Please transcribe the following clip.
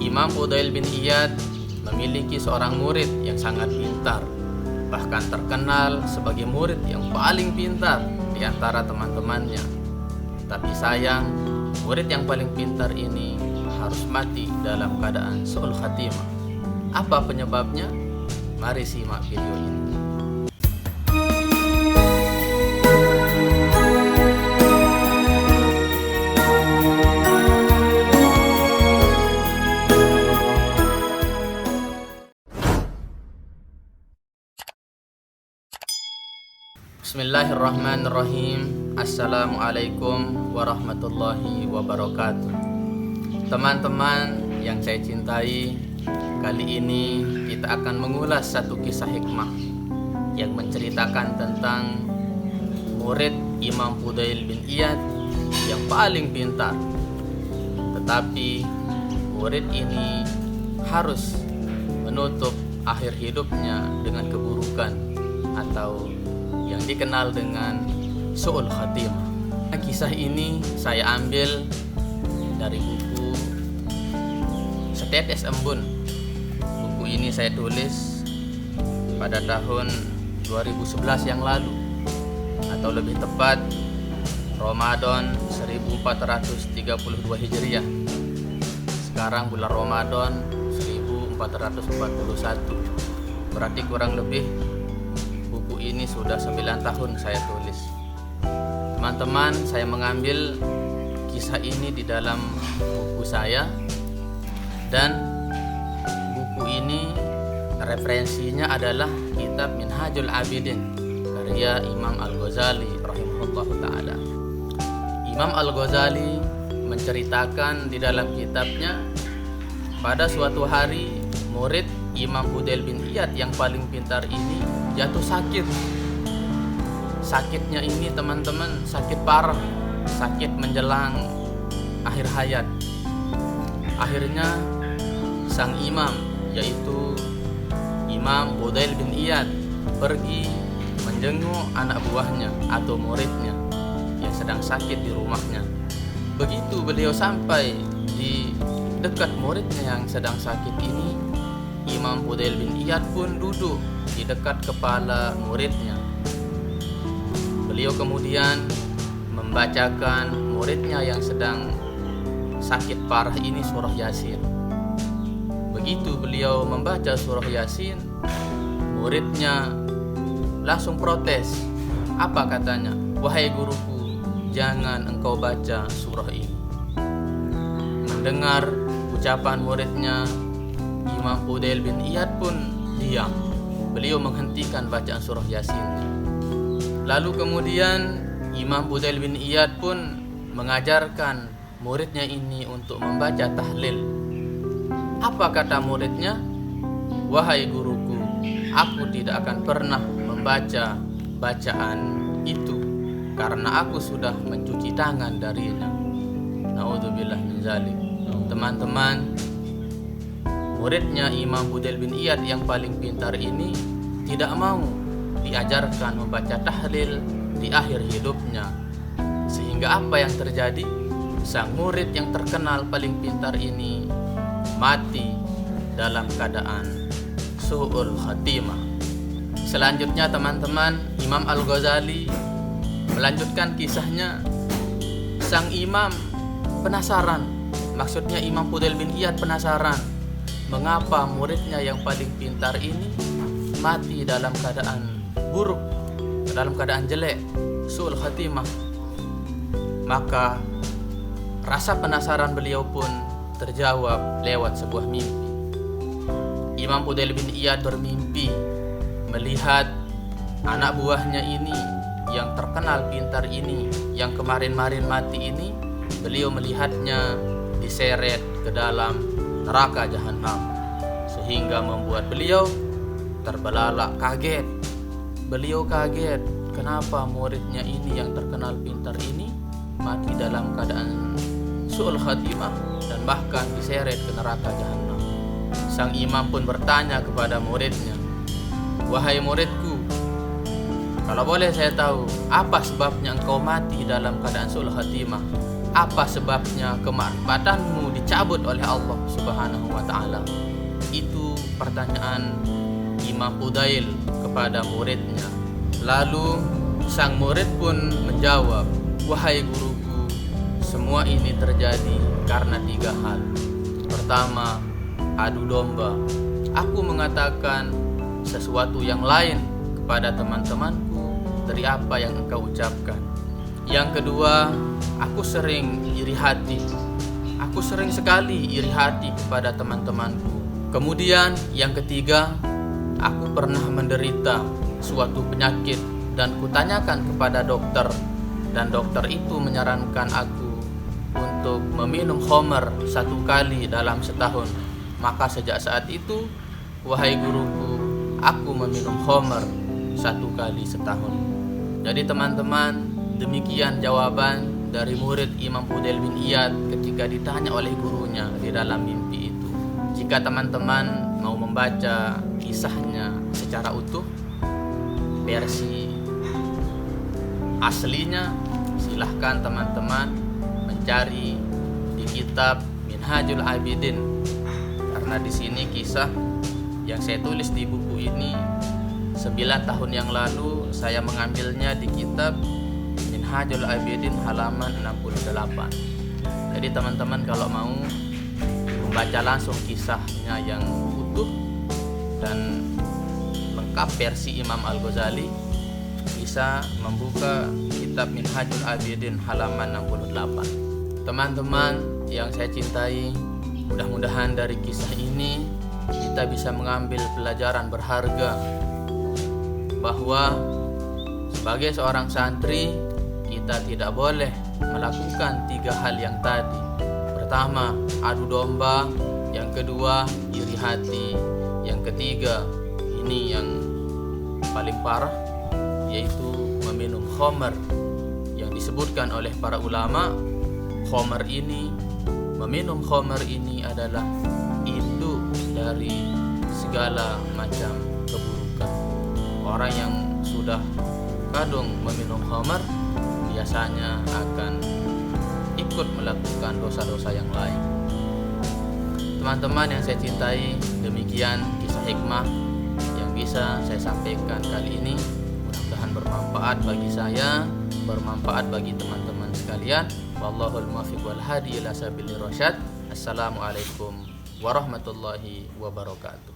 Imam Fudail bin Iyad memiliki seorang murid yang sangat pintar, bahkan terkenal sebagai murid yang paling pintar di antara teman-temannya. Tapi sayang, murid yang paling pintar ini harus mati dalam keadaan su'ul khatimah. Apa penyebabnya? Mari simak video ini. Bismillahirrahmanirrahim. Assalamualaikum warahmatullahi wabarakatuh. Teman-teman yang saya cintai, kali ini kita akan mengulas satu kisah hikmah yang menceritakan tentang murid Imam Fudail bin Iyad yang paling pintar. Tetapi murid ini harus menutup akhir hidupnya dengan keburukan atau yang dikenal dengan su'ul khatimah. Kisah ini saya ambil dari buku Setetes Embun. Buku ini saya tulis pada tahun 2011 yang lalu, atau lebih tepat Ramadan 1432 Hijriah. Sekarang bulan Ramadan 1441. Berarti kurang lebih ini sudah 9 tahun saya tulis. Teman-teman, saya mengambil kisah ini di dalam buku saya, dan buku ini referensinya adalah kitab Minhajul Abidin karya Imam Al-Ghazali rahimahullahu ta'ala. Imam Al-Ghazali menceritakan di dalam kitabnya, pada suatu hari murid Imam Fudail bin Iyad yang paling pintar ini jatuh sakit. Sakitnya ini teman-teman sakit parah, sakit menjelang akhir hayat. Akhirnya sang imam, yaitu Imam Fudail bin Iyad, pergi menjenguk anak buahnya atau muridnya yang sedang sakit di rumahnya. Begitu beliau sampai di dekat muridnya yang sedang sakit ini, Imam Fudail bin Iyad pun duduk di dekat kepala muridnya. Beliau kemudian membacakan muridnya yang sedang sakit parah ini surah Yasin. Begitu beliau membaca surah Yasin, muridnya langsung protes. Apa katanya? "Wahai guruku, jangan engkau baca surah ini." Mendengar ucapan muridnya, Imam Fudail bin Iyad pun diam. Beliau menghentikan bacaan surah Yasin. Lalu kemudian Imam Fudail bin Iyad pun mengajarkan muridnya ini untuk membaca tahlil. Apa kata muridnya? "Wahai guruku, aku tidak akan pernah membaca bacaan itu karena aku sudah mencuci tangan darinya." Naudzubillah min zalik. Teman-teman, muridnya Imam Fudail bin Iyad yang paling pintar ini tidak mau diajarkan membaca tahlil di akhir hidupnya. Sehingga apa yang terjadi? Sang murid yang terkenal paling pintar ini mati dalam keadaan su'ul khatimah. Selanjutnya teman-teman, Imam Al-Ghazali melanjutkan kisahnya. Sang imam penasaran, maksudnya Imam Fudail bin Iyad penasaran, mengapa muridnya yang paling pintar ini mati dalam keadaan buruk, dalam keadaan jelek, su'ul khatimah. Maka rasa penasaran beliau pun terjawab lewat sebuah mimpi. Imam Fudail bin Iyad bermimpi melihat anak buahnya ini yang terkenal pintar ini, yang kemarin-marin mati ini, beliau melihatnya diseret ke dalam neraka jahanam, sehingga membuat beliau terbelalak, kaget. Beliau kaget, kenapa muridnya ini yang terkenal pintar ini mati dalam keadaan su'ul khatimah dan bahkan diseret ke neraka jahanam. Sang imam pun bertanya kepada muridnya, "Wahai muridku, kalau boleh saya tahu, apa sebabnya engkau mati dalam keadaan su'ul khatimah? Apa sebabnya kemarfatanmu dicabut oleh Allah Subhanahu wa taala? Itu pertanyaan Imam Fudail kepada muridnya. Lalu sang murid pun menjawab, "Wahai guruku, semua ini terjadi karena 3 hal. Pertama, adu domba. Aku mengatakan sesuatu yang lain kepada teman-temanku dari apa yang engkau ucapkan. Yang kedua, aku sering iri hati. Aku sering sekali iri hati kepada teman-temanku. Kemudian yang ketiga, aku pernah menderita suatu penyakit dan kutanyakan kepada dokter, dan dokter itu menyarankan aku untuk meminum khamar 1 kali dalam setahun. Maka sejak saat itu, wahai guruku, aku meminum khamar 1 kali setahun." Jadi teman-teman, demikian jawaban dari murid Imam Fudail bin Iyad ketika ditanya oleh gurunya di dalam mimpi itu. Jika teman-teman mau membaca kisahnya secara utuh, versi aslinya, silahkan teman-teman mencari di kitab Minhajul Abidin. Karena di sini kisah yang saya tulis di buku ini 9 tahun yang lalu, saya mengambilnya di kitab Minhajul Abidin halaman 68. Jadi teman-teman kalau mau membaca langsung kisahnya yang utuh dan lengkap versi Imam Al-Ghazali, bisa membuka kitab Minhajul Abidin halaman 68. Teman-teman yang saya cintai, mudah-mudahan dari kisah ini kita bisa mengambil pelajaran berharga bahwa sebagai seorang santri kita tidak boleh melakukan 3 hal yang tadi. Pertama, adu domba. Yang kedua, iri hati. Yang ketiga, ini yang paling parah, yaitu meminum khamar. Yang disebutkan oleh para ulama, meminum khamar ini adalah induk dari segala macam keburukan. Orang yang sudah kadung meminum khamar biasanya akan ikut melakukan dosa-dosa yang lain. Teman-teman yang saya cintai, demikian kisah hikmah yang bisa saya sampaikan kali ini. Mudah-mudahan bermanfaat bagi saya, bermanfaat bagi teman-teman sekalian. Wallahul muwaffiq wal hadi ila sabilir rasyad. Assalamualaikum warahmatullahi wabarakatuh.